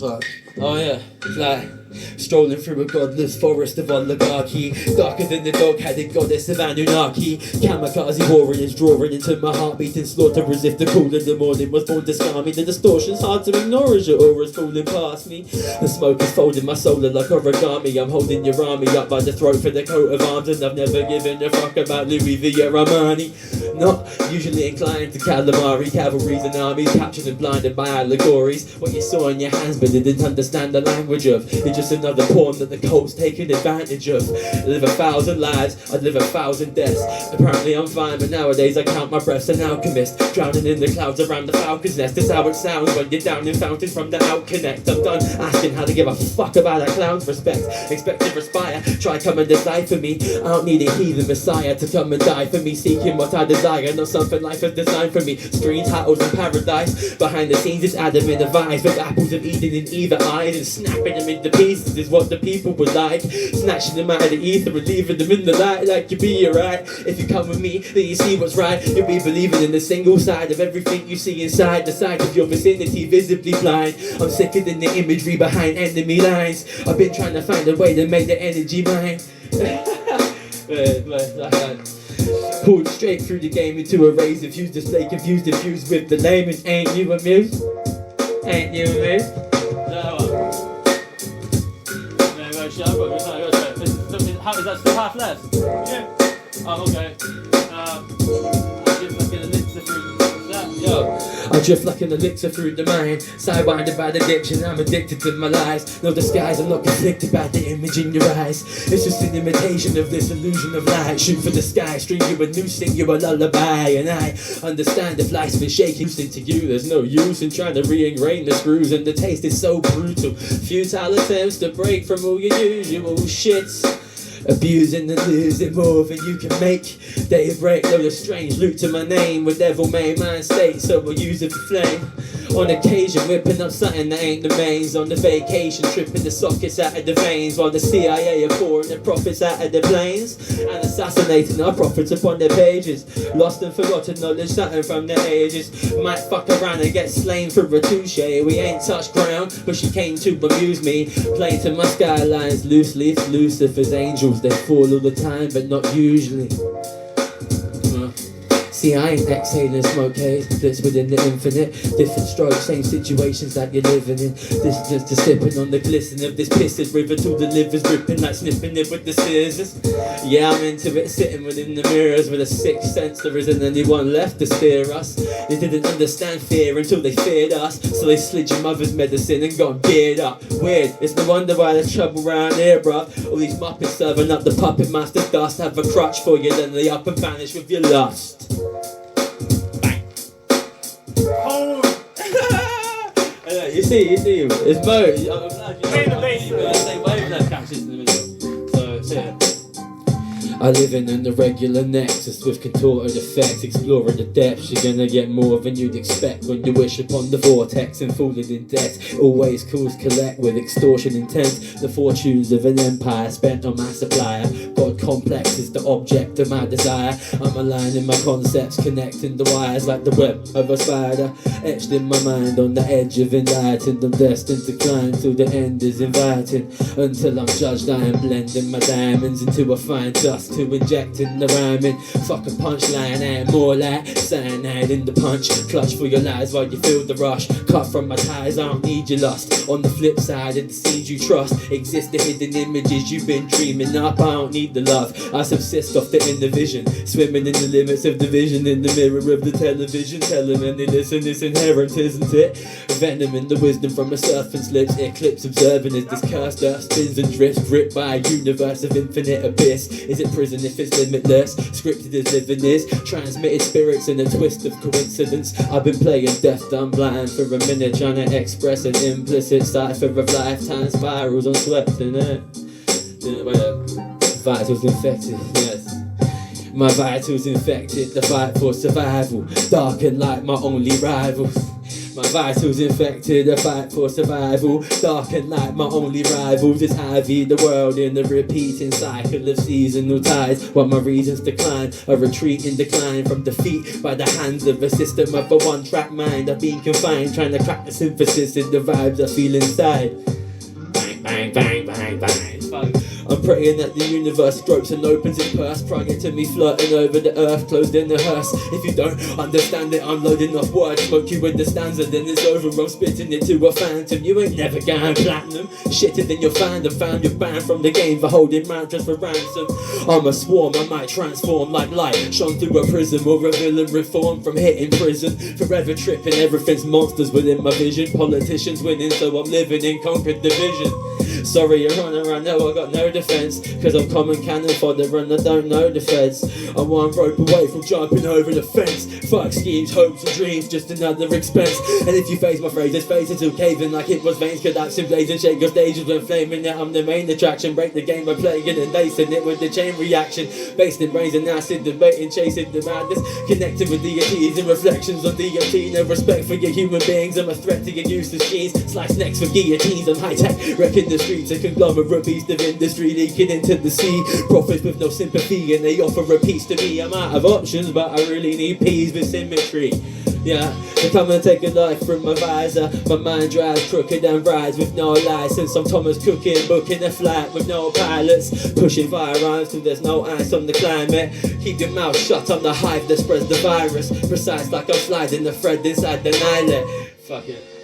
fuck. Oh yeah, it's like strolling through a godless forest of oligarchy, darker than the dog-headed goddess of Anunnaki. Kamikaze warriors drawing into my heartbeat in slaughter as if the cool of the morning was born to scar me. The distortion's hard to ignore as your aura's falling past me. The smoke is folding my soul like origami. I'm holding your army up by the throat for the coat of arms, and I've never given a fuck about Louis V or Armani. Not usually inclined to calamari, cavalries and armies captured and blinded by allegories. What you saw in your hands but didn't understand the language of, it's just another pawn that the cult's taking advantage of. I live 1,000 lives, I'd live 1,000 deaths. Apparently I'm fine, but nowadays I count my breaths. An alchemist, drowning in the clouds around the falcon's nest. That's how it sounds when you're down in fountains from the out connect. I'm done asking how to give a fuck about a clown's respect. Expect to respire, try come and decipher me. I don't need a heathen messiah to come and die for me. Seeking what I desire, not something life has designed for me. Screen titles and paradise, behind the scenes it's Adam in a vise, with apples of Eden in either eyes, and snapping them into pieces is what the people would like. Snatching them out of the ether and leaving them in the light, like you'll be alright. If you come with me, then you see what's right. You'll be believing in the single side of everything you see inside the sight of your vicinity, visibly blind. I'm sicker than the imagery behind enemy lines. I've been trying to find a way to make the energy mine. Pulled straight through the game into a razor fuse, display confused, diffused with the layman. Ain't you amused? Ain't you amused? Is that still half left? Yeah. Oh, okay. I drift like an elixir through the mind, sidewinded by the addiction, I'm addicted to my lies. No disguise, I'm not conflicted by the image in your eyes. It's just an imitation of this illusion of light. Shoot for the sky, string you a new sing you a lullaby. And I understand if life's been shaking to you, there's no use in trying to re-ingrain the screws. And the taste is so brutal, futile attempts to break from all your usual shits. Abusing and losing more than you can make. Daybreak, load of strange loot to my name, with devil may mind state, so we'll use it for flame. On occasion, whipping up something that ain't the mains. On the vacation, tripping the sockets out of the veins, while the CIA are pouring their profits out of the planes and assassinating our prophets upon their pages. Lost and forgotten knowledge, something from their ages. Might fuck around and get slain for a touche. We ain't touched ground, but she came to amuse me. Playing to my skylines, loose leaf, Lucifer's angels. They fall all the time, but not usually. See, I ain't exhaling smoke haze, blitz within the infinite. Different strokes, same situations that you're living in. This is just a sipping on the glisten of this pissed river till the liver's dripping, like snipping it with the scissors. Yeah, I'm into it, sitting within the mirrors with a sixth sense. There isn't anyone left to steer us. They didn't understand fear until they feared us, so they slid your mother's medicine and got geared up. Weird, it's no wonder why there's trouble around here, bruv. All these muppets serving up the puppet master dust. Have a crutch for you, then they up and vanish with your lust. You see, it's both. I'm glad you say wavelength captures in the middle. So yeah. I live in an irregular nexus with contorted effects, exploring the depths. You're gonna get more than you'd expect when you wish upon the vortex and falling in debt. Always calls collect with extortion intent. The fortunes of an empire spent on my supplier. God complex is the object of my desire. I'm aligning my concepts, connecting the wires like the web of a spider. Etched in my mind on the edge of enlightened. I'm destined to climb till the end is inviting. Until I'm judged, I am blending my diamonds into a fine dust to inject in the rhyming. Fuck a punchline and more like cyanide in the punch. Clutch for your lies while you feel the rush. Cut from my ties, I don't need your lust. On the flip side of the scenes you trust, exist the hidden images you've been dreaming up. I don't need the love, I subsist off the inner vision. Swimming in the limits of the vision in the mirror of the television. Tell them and they listen, it's inherent, isn't it? Venom in the wisdom from a serpent's lips. Eclipse observing as this cursed earth spins and drifts, gripped by a universe of infinite abyss. Is it prison if it's limitless? Scripted as living is, transmitted spirits in a twist of coincidence. I've been playing deaf, dumb, blind for a minute, trying to express an implicit cipher of lifetime spirals on swept in it. Vitals infected, yes. My vitals infected, the fight for survival, darkened like my only rivals. My vitals infected, a fight for survival. Dark and light, my only rivals. It's how I view the world in a repeating cycle of seasonal tides. While my reasons decline, a retreat in decline from defeat by the hands of a system of a one-track mind. I've been confined, trying to crack the synthesis in the vibes I feel inside. Bang, bang, bang, bang, bang. I'm praying that the universe gropes and opens its purse, prior to me flirting over the earth, closed in the hearse. If you don't understand it, I'm loading off words, smoke you with the stanza, then it's over, I'm spitting it to a phantom. You ain't never going platinum, shitter than your fandom, found your banned from the game for holding mantras for ransom. I'm a swarm, I might transform like light, shone through a prism, or a villain reformed from hitting prison. Forever tripping, everything's monsters within my vision, politicians winning, so I'm living in conquered division. Sorry, Your Honor, I know I got no defense, cause I'm common cannon fodder and I don't know the feds. I'm one rope away from jumping over the fence. Fuck schemes, hopes and dreams, just another expense. And if you face my phrases, faces will cave in like it was veins, collapsing, blazing, shake your stages when flaming. Yeah, I'm the main attraction, break the game by playing and lacing it with the chain reaction. Based in brains and acid, debating, chasing the madness, connected with deities and reflections on deity. No respect for your human beings, I'm a threat to your useless genes. Slice necks for guillotines, I'm high-tech, wrecking the streets, a conglomerate beast of industry leaking into the sea. Prophets with no sympathy and they offer a piece to me. I'm out of options but I really need peas with symmetry. Yeah, they come and take a life from my visor. My mind drives crooked and rides with no license. I'm Thomas Cooking, booking a flight with no pilots, pushing firearms till there's no ice on the climate. Keep your mouth shut, I'm the hive that spreads the virus, precise like I'm sliding the thread inside the eyelet. Fuck it.